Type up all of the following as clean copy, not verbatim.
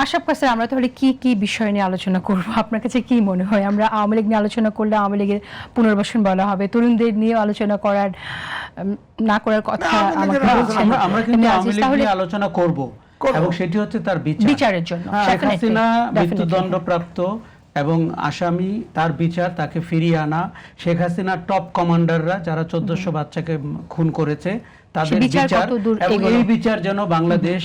Ashraf sir, আমরা তাহলে কি কি বিষয় নিয়ে আলোচনা করব? আপনার কাছে কি মনে হয় আমরা আওয়ামী লীগ নিয়ে আলোচনা করলে আওয়ামী লীগের পুনর্বাসন বলা হবে, তরুণদের নিয়ে আলোচনা করার না করার কথা আমাকে বলছেন? আমরা কিন্তু আওয়ামী লীগ নিয়ে আলোচনা করব এবং সেটি হচ্ছে তার বিচারের জন্য। শেখ হাসিনা মৃত্যুদণ্ডপ্রাপ্ত এবং আসামি, তার বিচার, তাকে ফিরিয়ে আনা, শেখ হাসিনার টপ কমান্ডাররা যারা 1400 বাচ্চাকে খুন করেছে তাদের বিচার, এবং এই বিচার যেন বাংলাদেশ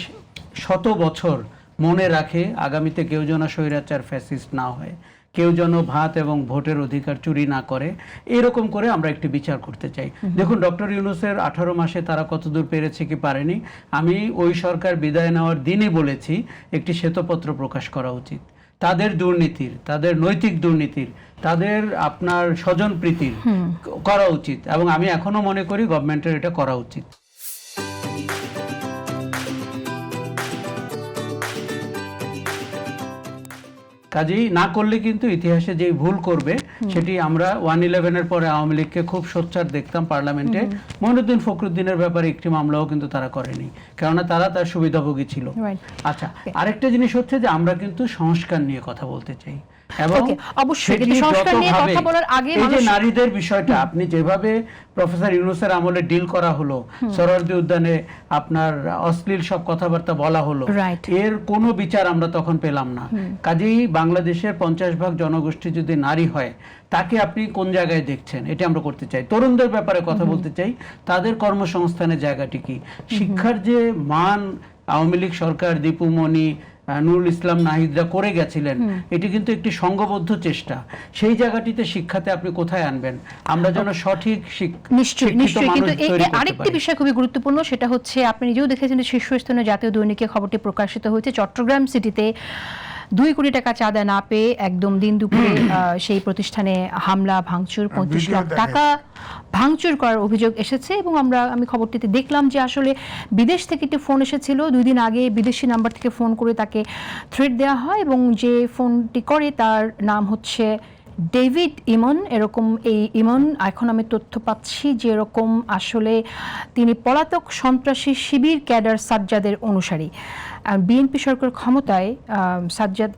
শত বছর মনে রাখে, আগামীতে কেউ যেন স্বৈরাচার ফ্যাসিস্ট না হয়, কেউ যেন ভাত এবং ভোটের অধিকার চুরি না করে, এরকম করে আমরা একটি বিচার করতে চাই। দেখুন, ডক্টর ইউনূসের 18 মাসে তারা কতদূর পেরেছে কি পারেনি, আমি ওই সরকার বিদায় নেওয়ার দিনই বলেছি একটি শ্বেতপত্র প্রকাশ করা উচিত। তাদের দুর্নীতির, তাদের নৈতিক দুর্নীতির, তাদের আপনার স্বজন প্রীতির করা উচিত, এবং আমি এখনো মনে করি গভর্নমেন্টের এটা করা উচিত। কাজেই না করলে কিন্তু ইতিহাসে যে ভুল করবে সেটি আমরা 1/11-এর পরে আওয়ামী লীগকে খুব সোচ্চার দেখতাম পার্লামেন্টে। মঈনুদ্দিন ফখরুদ্দিনের ব্যাপারে একটি মামলাও কিন্তু তারা করেনি, কেননা তারা তার সুবিধাভোগী ছিল। আচ্ছা, আরেকটা জিনিস হচ্ছে যে আমরা কিন্তু সংস্কার নিয়ে কথা বলতে চাই, এবং নারীদের বিষয়টা আপনি যেভাবে প্রফেসর ইউনূসের আমলে ডিল করা হলো, সোহরাওয়ার্দী উদ্যানে আপনার অশ্লীল সব কথাবার্তা বলা হলো, এর কোনো বিচার আমরা তখন পেলাম না। কাজেই বাংলাদেশের 50% জনগোষ্ঠী যদি নারী হয়, তাকে আপনি কোন জায়গায় দেখছেন, এটা আমরা করতে চাই। তরুণদের ব্যাপারে কথা বলতে চাই, তাদের কর্মসংস্থানের জায়গাটি কি, শিক্ষার যে মান আওয়ামী লীগ সরকার, দীপুমণি, নুরুল ইসলাম নাহিদরা করে গেছিলেন, এটি কিন্তু একটি সংঘবদ্ধ চেষ্টা। সেই জায়গাটিতে শিক্ষাতে আপনি কোথায় আনবেন, আমরা যেন সঠিক আরেকটি বিষয় খুবই গুরুত্বপূর্ণ, সেটা হচ্ছে আপনি নিজেও দেখেছেন শীর্ষস্থানীয় জাতীয় দৈনিকে খবরটি প্রকাশিত হয়েছে, চট্টগ্রাম সিটিতে 2 কোটি টাকা চাঁদা না পেয়ে একদম দিন দুপুরে সেই প্রতিষ্ঠানে হামলা, ভাঙচুর, 35 লাখ টাকা ভাঙচুর করার অভিযোগ এসেছে। এবং আমি খবরটিতে দেখলাম যে আসলে বিদেশ থেকে একটি ফোন এসেছিল 2 দিন আগে, বিদেশি নাম্বার থেকে ফোন করে তাকে থ্রেট দেওয়া হয়, এবং যে ফোনটি করে তার নাম হচ্ছে ডেভিড ইমন। এরকম এই ইমন, এখন আমি তথ্য পাচ্ছি যে এরকম আসলে তিনি পলাতক সন্ত্রাসী শিবির ক্যাডার সাজ্জাদের অনুসারী। বিএনপি সরকার ক্ষমতায় সাজ্জাদ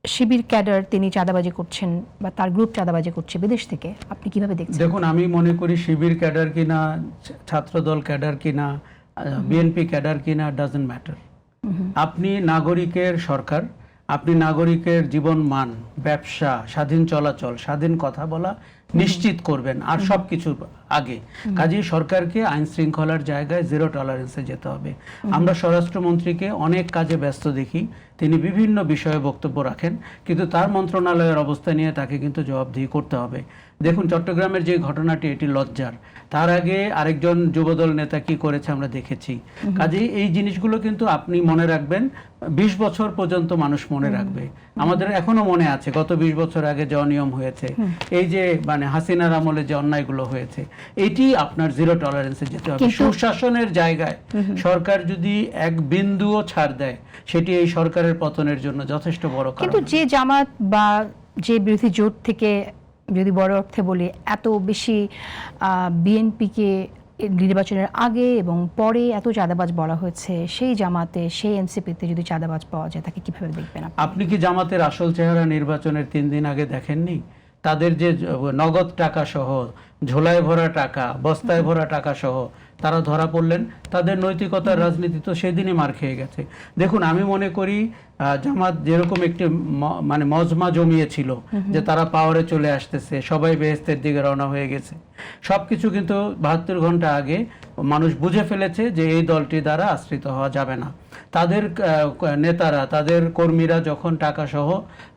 শিবির ক্যাডার তিনি চাঁদাবাজি করছেন বা তার গ্রুপ চাঁদাবাজি করছে বিদেশ থেকে, আপনি কিভাবে দেখছেন? দেখুন, আমি মনে করি শিবির ক্যাডার কিনা, ছাত্রদল ক্যাডার কিনা, বিএনপি ক্যাডার কিনা, ডাজন্ট ম্যাটার। আপনি নাগরিকের সরকার, আপনি নাগরিকের জীবন মান, ব্যবসা, স্বাধীন চলাচল, স্বাধীন কথা বলা নিশ্চিত করবেন, আর সবকিছু আগে। কাজেই সরকারকে আইন শৃঙ্খলার জায়গায় 0 টলারেন্সে যেতে হবে। আমরা স্বরাষ্ট্রমন্ত্রীকে অনেক কাজে ব্যস্ত দেখি, তিনি বিভিন্ন বিষয়ে বক্তব্য রাখেন, কিন্তু তার মন্ত্রণালয়ের অবস্থা নিয়ে তাকে কিন্তু জবাবদিহি করতে হবে। দেখুন, চট্টগ্রামের যে ঘটনাটি, এটি লজ্জার। তার আগে আরেকজন যুবদল নেতা কি করেছে আমরা দেখেছি। কাজেই এই জিনিসগুলো কিন্তু আপনি মনে রাখবেন, 20 বছর পর্যন্ত মানুষ মনে রাখবে। আমাদের এখনো মনে আছে গত 20 বছর আগে যে অনিয়ম হয়েছে, এই যে মানে হাসিনার আমলে যে অন্যায়গুলো হয়েছে, এটি আপনার 0 টলারেন্সে যেতে হবে। সুশাসনের জায়গায় সরকার যদি এক বিন্দুও ছাড় দেয়, সেটি এই সরকারের পতনের জন্য যথেষ্ট বড় কারণ। কিন্তু যে জামাত বা যে বিরোধী জোট থেকে, যদি বড় অর্থে বলি, এত বেশি বিএনপিকে নির্বাচনের আগে এবং পরে এত চাঁদাবাজ বলা হয়েছে, সেই জামাতে, সেই এনসিপিতে যদি চাঁদাবাজ পাওয়া যায়, তাকে কিভাবে দেখবেন আপনি? কি জামাতের আসল চেহারা নির্বাচনের 3 দিন আগে দেখেননি? তাদের যে নগদ টাকা সহ, ঝোলায় ভরা টাকা, বস্তায় ভরা টাকা সহ তারা ধরা পড়লেন, তাদের নৈতিকতার রাজনীতি তো সেদিনই মার খেয়ে গেছে। দেখুন, আমি মনে করি জামাত যেরকম একটি মানে মজমা জমিয়েছিল যে তারা পাওয়ারে চলে আসতেছে, সবাই বেহেশতের দিকে রওনা হয়ে গেছে, সবকিছু কিন্তু 72 ঘন্টা আগে মানুষ বুঝে ফেলেছে যে এই দলটি দ্বারা আশ্রিত হওয়া যাবে না। তাদের নেতারা, তাদের কর্মীরা যখন টাকা সহ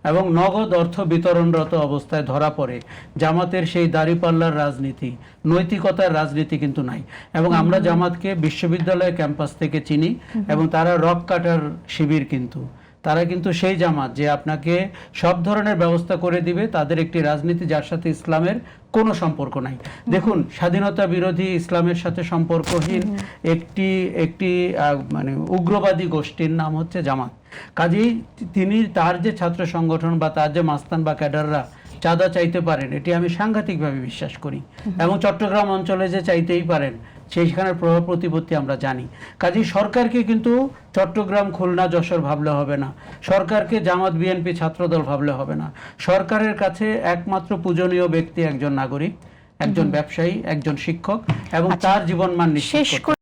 এবং নগদ অর্থ বিতরণরত অবস্থায় ধরা পড়ে, জামাতের সেই দাঁড়িপাল্লার রাজনীতি, নৈতিকতার রাজনীতি কিন্তু নাই। এবং আমরা জামাতকে বিশ্ববিদ্যালয় ক্যাম্পাস থেকে চিনি, এবং তারা রক কাটার শিবির, কিন্তু তারা কিন্তু সেই জামাত যে আপনাকে সব ধরনের ব্যবস্থা করে দিবে। তাদের একটি রাজনীতি যার সাথে ইসলামের কোনো সম্পর্ক নাই। দেখুন, স্বাধীনতা বিরোধী, ইসলামের সাথে সম্পর্কহীন একটি মানে উগ্রবাদী গোষ্ঠীর নাম হচ্ছে জামাত। কাজেই তিনি, তার যে ছাত্র সংগঠন বা তার যে মাস্তান বা ক্যাডাররা চাঁদা চাইতে পারেন, এটি আমি সাংঘাতিকভাবে বিশ্বাস করি। এবং চট্টগ্রাম অঞ্চলে যে চাইতেই পারেন, সেইখানের প্রভাব প্রতিপত্তি আমরা জানি। কাজেই সরকারকে কিন্তু চট্টগ্রাম, খুলনা, যশোর ভাবলে হবে না, সরকারকে জামাত, বিএনপি, ছাত্রদল ভাবলে হবে না। সরকারের কাছে একমাত্র পূজনীয় ব্যক্তি একজন নাগরিক, একজন ব্যবসায়ী, একজন শিক্ষক এবং তার জীবনমান নিশ্চিত শেষ করতে হবে।